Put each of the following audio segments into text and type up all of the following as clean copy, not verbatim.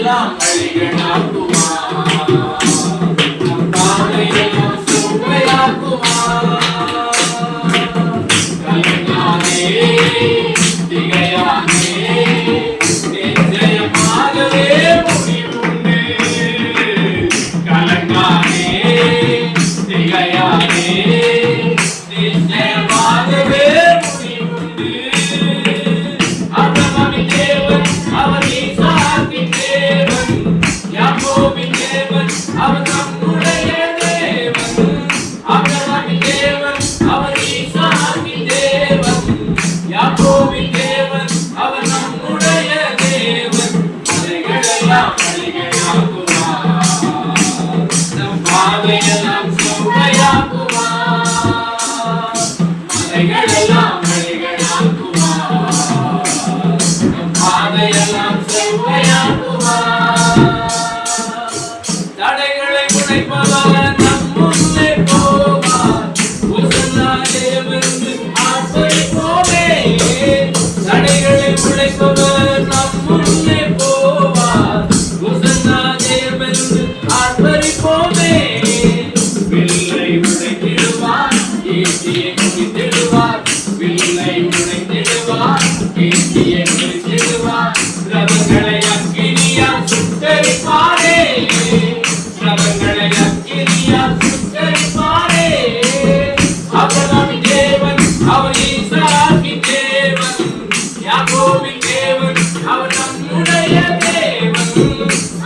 தடைகளெல்லாம் வழிகளாக்குவார். நம் பாதையெல்லாம் சுவையாக்குவார். கலங்காதே, திகையாதே, நிச்சயமாகவே முடிவுண்டு. கலங்காதே, திகையாதே, நிச்சயமாகவே முடிவுண்டு. அபிரகாமின் தேவன் அவர் ஈசாக்கின் தேவன், யாக்கோபின் தேவன் அவர் நம்முடைய தேவன். அபிரகாமின் தேவன் அவர் ஈசாக்கின் தேவன், யாக்கோபின் தேவன் அவர் நம்முடைய தேவன். அதைகளெல்லாம் வழிகளாக்குவார். நம் பாதையெல்லாம் சுவையாக்குவார். அதைகளெல்லாம் வழிகளாக்குவார். நம் பாதையெல்லாம் சுவையாக்குவார். தடைகளை உடைப்பவர் நம் முன்னே போவார். உசன்னாயவென்று ஆர்ப்பரிப்போமே. தடைகளை உடைப்பவர் நம் முன்னே போவார். உசன்னாயவென்று ஆர்ப்பரிப்போமே. வில்லை உடைத்திடுவார், ஈட்டியை முடித்திடுவார். வில்லை உடைத்திடுவார், ஈட்டியை முடித்திடுவார். ரதங்களை அக்கினியால் சுட்டெரிப்பாரே. ரதங்களை அக்கினியால் சுட்டெரிப்பாரே. அபிரகாமின் தேவன் அவர் ஈசாக்கின் தேவன், யாக்கோபின் தேவன் அவர் நம்முடைய தேவன்.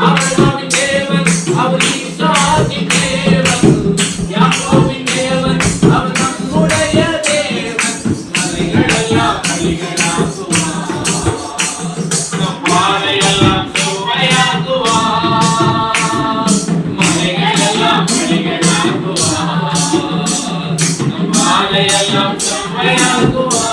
அபிரகாமின் தேவன் அவர் ஈசாக்கின் தேவன், யாக்கோபின் தேவன் அவர் நம்முடைய தேவன். மலைகளெல்லாம் வழிகளாக்குவார். நம் பாதையெல்லாம் சுவையாக்குவார். மலைகளெல்லாம் வழிகளாக்குவார். நம் பாதையெல்லாம் சுவையாக்குவார்.